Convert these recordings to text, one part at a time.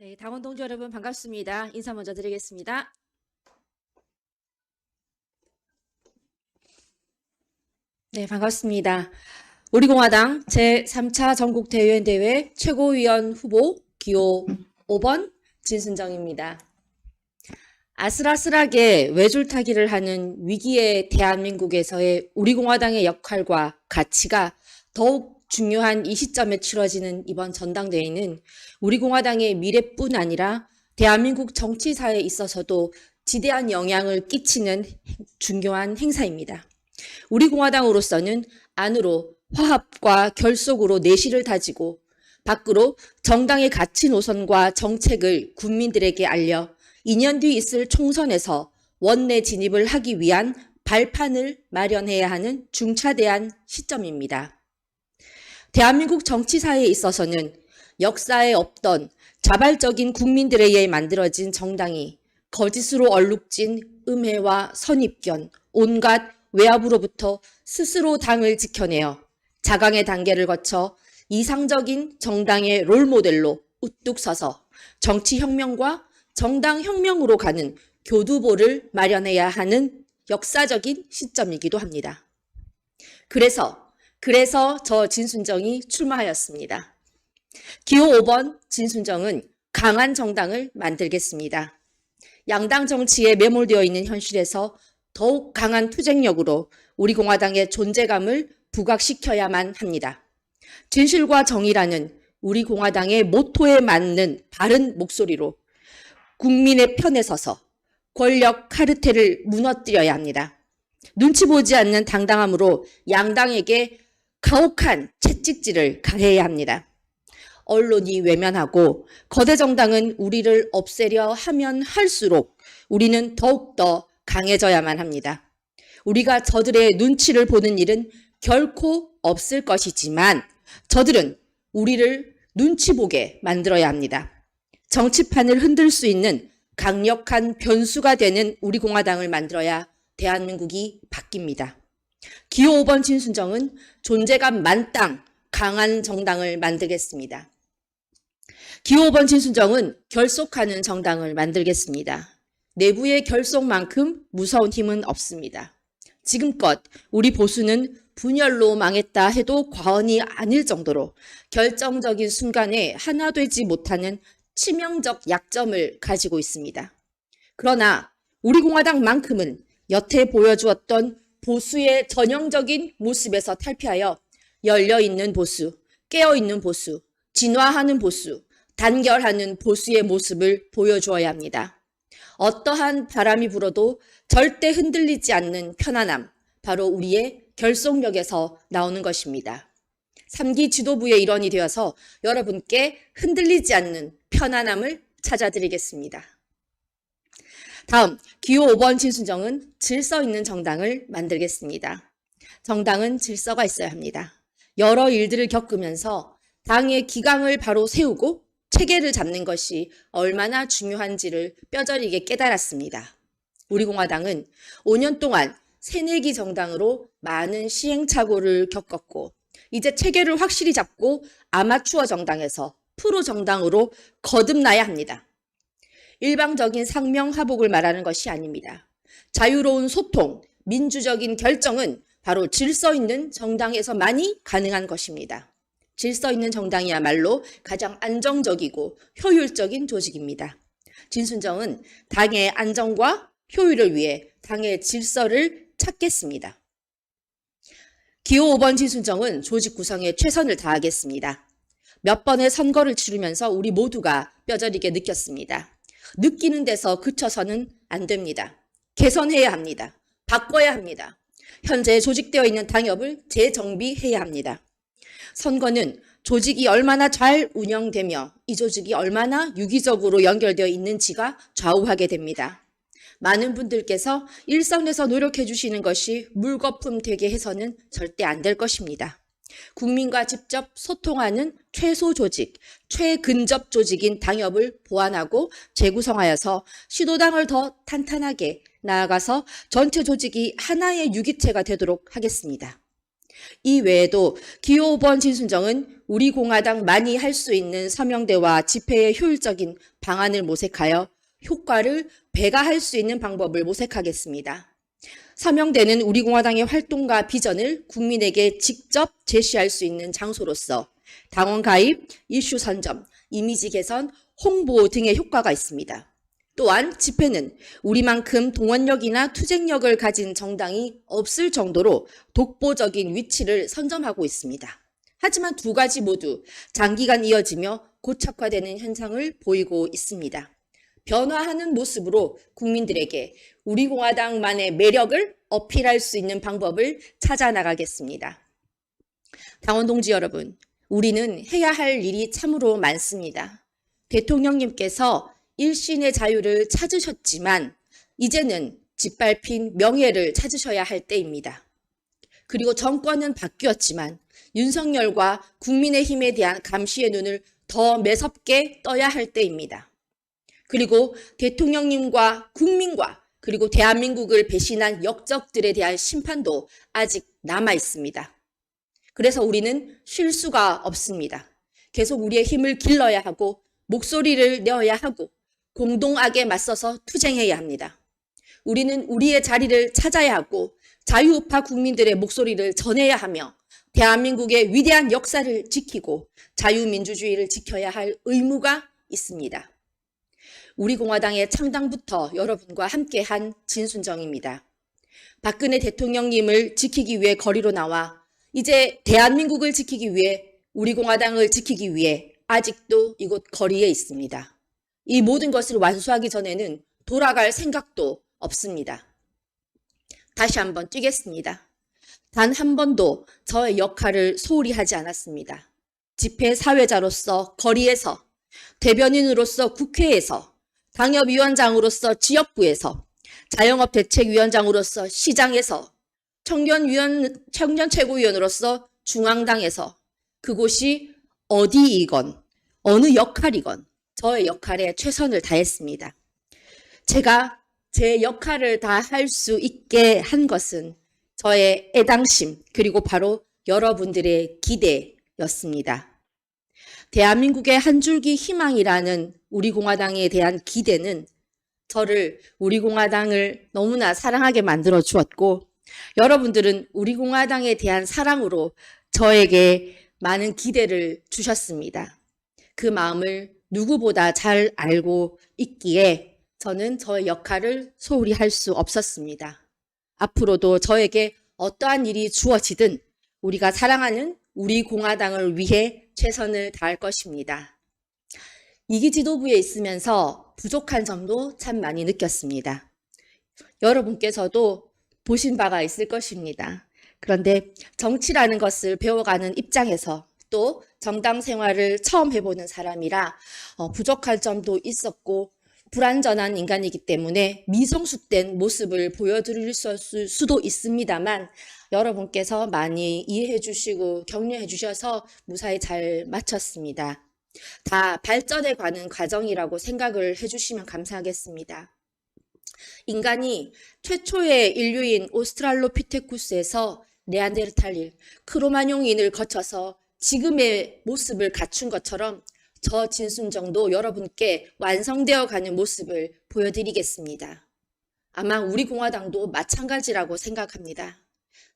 네, 당원 동지 여러분 반갑습니다. 인사 먼저 드리겠습니다. 네, 반갑습니다. 우리공화당 제3차 전국대의원대회 최고위원 후보 기호 5번 진순정입니다. 아슬아슬하게 외줄타기를 하는 위기의 대한민국에서의 우리공화당의 역할과 가치가 더욱 중요한 이 시점에 치러지는 이번 전당대회는 우리공화당의 미래뿐 아니라 대한민국 정치사에 있어서도 지대한 영향을 끼치는 중요한 행사입니다. 우리공화당으로서는 안으로 화합과 결속으로 내실을 다지고 밖으로 정당의 가치 노선과 정책을 국민들에게 알려 2년 뒤 있을 총선에서 원내 진입을 하기 위한 발판을 마련해야 하는 중차대한 시점입니다. 대한민국 정치사에 있어서는 역사에 없던 자발적인 국민들에 의해 만들어진 정당이 거짓으로 얼룩진 음해와 선입견, 온갖 외압으로부터 스스로 당을 지켜내어 자강의 단계를 거쳐 이상적인 정당의 롤모델로 우뚝 서서 정치혁명과 정당혁명으로 가는 교두보를 마련해야 하는 역사적인 시점이기도 합니다. 그래서 저 진순정이 출마하였습니다. 기호 5번 진순정은 강한 정당을 만들겠습니다. 양당 정치에 매몰되어 있는 현실에서 더욱 강한 투쟁력으로 우리 공화당의 존재감을 부각시켜야만 합니다. 진실과 정의라는 우리 공화당의 모토에 맞는 바른 목소리로 국민의 편에 서서 권력 카르텔을 무너뜨려야 합니다. 눈치 보지 않는 당당함으로 양당에게 가혹한 채찍질을 가해야 합니다. 언론이 외면하고 거대 정당은 우리를 없애려 하면 할수록 우리는 더욱더 강해져야만 합니다. 우리가 저들의 눈치를 보는 일은 결코 없을 것이지만 저들은 우리를 눈치 보게 만들어야 합니다. 정치판을 흔들 수 있는 강력한 변수가 되는 우리 공화당을 만들어야 대한민국이 바뀝니다. 기호 5번 진순정은 존재감 만땅 강한 정당을 만들겠습니다. 기호 5번 진순정은 결속하는 정당을 만들겠습니다. 내부의 결속만큼 무서운 힘은 없습니다. 지금껏 우리 보수는 분열로 망했다 해도 과언이 아닐 정도로 결정적인 순간에 하나 되지 못하는 치명적 약점을 가지고 있습니다. 그러나 우리 공화당만큼은 여태 보여주었던 보수의 전형적인 모습에서 탈피하여 열려있는 보수, 깨어있는 보수, 진화하는 보수, 단결하는 보수의 모습을 보여주어야 합니다. 어떠한 바람이 불어도 절대 흔들리지 않는 편안함, 바로 우리의 결속력에서 나오는 것입니다. 3기 지도부의 일원이 되어서 여러분께 흔들리지 않는 편안함을 찾아드리겠습니다. 다음, 기호 5번 진순정은 질서 있는 정당을 만들겠습니다. 정당은 질서가 있어야 합니다. 여러 일들을 겪으면서 당의 기강을 바로 세우고 체계를 잡는 것이 얼마나 중요한지를 뼈저리게 깨달았습니다. 우리 공화당은 5년 동안 새내기 정당으로 많은 시행착오를 겪었고 이제 체계를 확실히 잡고 아마추어 정당에서 프로 정당으로 거듭나야 합니다. 일방적인 상명하복을 말하는 것이 아닙니다. 자유로운 소통, 민주적인 결정은 바로 질서 있는 정당에서만이 가능한 것입니다. 질서 있는 정당이야말로 가장 안정적이고 효율적인 조직입니다. 진순정은 당의 안정과 효율을 위해 당의 질서를 찾겠습니다. 기호 5번 진순정은 조직 구성에 최선을 다하겠습니다. 몇 번의 선거를 치르면서 우리 모두가 뼈저리게 느꼈습니다. 느끼는 데서 그쳐서는 안 됩니다. 개선해야 합니다. 바꿔야 합니다. 현재 조직되어 있는 당협을 재정비해야 합니다. 선거는 조직이 얼마나 잘 운영되며 이 조직이 얼마나 유기적으로 연결되어 있는지가 좌우하게 됩니다. 많은 분들께서 일선에서 노력해 주시는 것이 물거품 되게 해서는 절대 안 될 것입니다. 국민과 직접 소통하는 최소 조직, 최근접 조직인 당협을 보완하고 재구성하여서 시도당을 더 탄탄하게 나아가서 전체 조직이 하나의 유기체가 되도록 하겠습니다. 이 외에도 기호 5번 진순정은 우리 공화당만이 할 수 있는 서명대와 집회의 효율적인 방안을 모색하여 효과를 배가할 수 있는 방법을 모색하겠습니다. 서명대는 우리 공화당의 활동과 비전을 국민에게 직접 제시할 수 있는 장소로서 당원 가입, 이슈 선점, 이미지 개선, 홍보 등의 효과가 있습니다. 또한 집회는 우리만큼 동원력이나 투쟁력을 가진 정당이 없을 정도로 독보적인 위치를 선점하고 있습니다. 하지만 두 가지 모두 장기간 이어지며 고착화되는 현상을 보이고 있습니다. 변화하는 모습으로 국민들에게 우리 공화당만의 매력을 어필할 수 있는 방법을 찾아 나가겠습니다. 당원 동지 여러분, 우리는 해야 할 일이 참으로 많습니다. 대통령님께서 일신의 자유를 찾으셨지만 이제는 짓밟힌 명예를 찾으셔야 할 때입니다. 그리고 정권은 바뀌었지만 윤석열과 국민의힘에 대한 감시의 눈을 더 매섭게 떠야 할 때입니다. 그리고 대통령님과 국민과 그리고 대한민국을 배신한 역적들에 대한 심판도 아직 남아 있습니다. 그래서 우리는 쉴 수가 없습니다. 계속 우리의 힘을 길러야 하고 목소리를 내어야 하고 공동악에 맞서서 투쟁해야 합니다. 우리는 우리의 자리를 찾아야 하고 자유우파 국민들의 목소리를 전해야 하며 대한민국의 위대한 역사를 지키고 자유민주주의를 지켜야 할 의무가 있습니다. 우리 공화당의 창당부터 여러분과 함께한 진순정입니다. 박근혜 대통령님을 지키기 위해 거리로 나와 이제 대한민국을 지키기 위해 우리 공화당을 지키기 위해 아직도 이곳 거리에 있습니다. 이 모든 것을 완수하기 전에는 돌아갈 생각도 없습니다. 다시 한번 뛰겠습니다. 단 한 번도 저의 역할을 소홀히 하지 않았습니다. 집회 사회자로서 거리에서, 대변인으로서 국회에서, 당협위원장으로서 지역구에서, 자영업 대책위원장으로서 시장에서, 청년 최고위원으로서 중앙당에서 그곳이 어디이건 어느 역할이건 저의 역할에 최선을 다했습니다. 제가 제 역할을 다 할 수 있게 한 것은 저의 애당심 그리고 바로 여러분들의 기대였습니다. 대한민국의 한 줄기 희망이라는 우리 공화당에 대한 기대는 저를 우리 공화당을 너무나 사랑하게 만들어 주었고 여러분들은 우리 공화당에 대한 사랑으로 저에게 많은 기대를 주셨습니다. 그 마음을 누구보다 잘 알고 있기에 저는 저의 역할을 소홀히 할 수 없었습니다. 앞으로도 저에게 어떠한 일이 주어지든 우리가 사랑하는 우리 공화당을 위해 최선을 다할 것입니다. 2기 지도부에 있으면서 부족한 점도 참 많이 느꼈습니다. 여러분께서도 보신 바가 있을 것입니다. 그런데 정치라는 것을 배워가는 입장에서 또 정당 생활을 처음 해보는 사람이라 부족할 점도 있었고 불완전한 인간이기 때문에 미성숙된 모습을 보여드릴 수도 있습니다만 여러분께서 많이 이해해 주시고 격려해 주셔서 무사히 잘 마쳤습니다. 다 발전해 가는 과정이라고 생각을 해주시면 감사하겠습니다. 인간이 최초의 인류인 오스트랄로피테쿠스에서 네안데르탈인, 크로마뇽인을 거쳐서 지금의 모습을 갖춘 것처럼 저 진순정도 여러분께 완성되어 가는 모습을 보여드리겠습니다. 아마 우리 공화당도 마찬가지라고 생각합니다.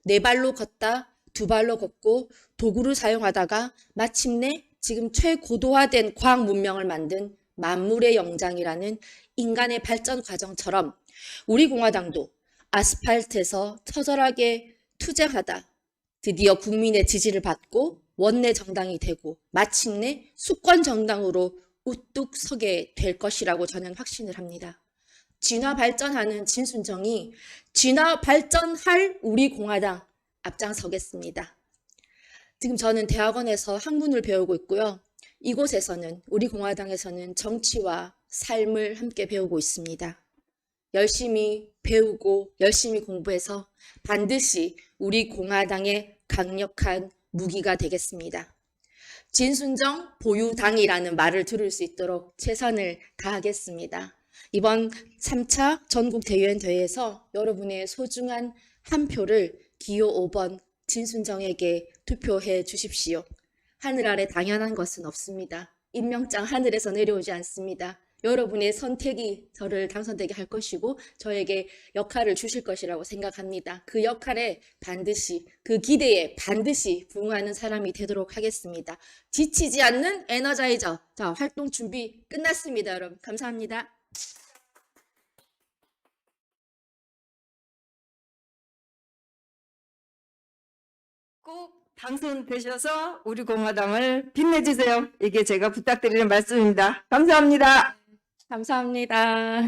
네 발로 걷다, 두 발로 걷고 도구를 사용하다가 마침내 지금 최고도화된 과학 문명을 만든 만물의 영장이라는 인간의 발전 과정처럼 우리 공화당도 아스팔트에서 처절하게 투쟁하다 드디어 국민의 지지를 받고 원내 정당이 되고 마침내 수권 정당으로 우뚝 서게 될 것이라고 저는 확신을 합니다. 진화 발전하는 진순정이 진화 발전할 우리 공화당 앞장서겠습니다. 지금 저는 대학원에서 학문을 배우고 있고요. 이곳에서는 우리 공화당에서는 정치와 삶을 함께 배우고 있습니다. 열심히 배우고 열심히 공부해서 반드시 우리 공화당의 강력한 무기가 되겠습니다. 진순정 보유당이라는 말을 들을 수 있도록 최선을 다하겠습니다. 이번 3차 전국대의원 대회에서 여러분의 소중한 한 표를 기호 5번 진순정에게 투표해 주십시오. 하늘 아래 당연한 것은 없습니다. 임명장 하늘에서 내려오지 않습니다. 여러분의 선택이 저를 당선되게 할 것이고 저에게 역할을 주실 것이라고 생각합니다. 그 역할에 반드시, 그 기대에 반드시 부응하는 사람이 되도록 하겠습니다. 지치지 않는 에너자이저. 자, 활동 준비 끝났습니다, 여러분. 감사합니다. 꼭 당선되셔서 우리 공화당을 빛내주세요. 이게 제가 부탁드리는 말씀입니다. 감사합니다. 감사합니다.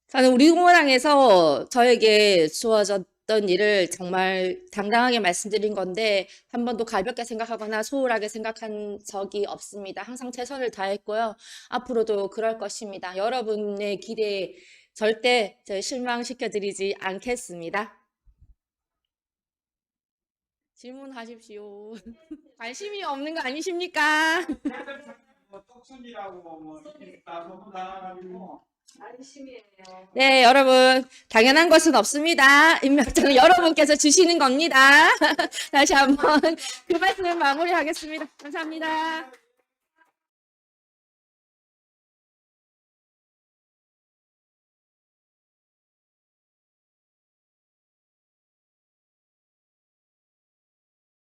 저는 우리 공화당에서 저에게 주어졌던 일을 정말 당당하게 말씀드린 건데 한 번도 가볍게 생각하거나 소홀하게 생각한 적이 없습니다. 항상 최선을 다했고요. 앞으로도 그럴 것입니다. 여러분의 기대에 절대 실망시켜드리지 않겠습니다. 질문하십시오. 관심이 없는 거 아니십니까? 뭐 떡순이라고 뭐 이렇게 나서고 나가지고 네, 여러분, 당연한 것은 없습니다. 임명장은 여러분께서 주시는 겁니다. 다시 한번 그 말씀을 마무리하겠습니다. 감사합니다.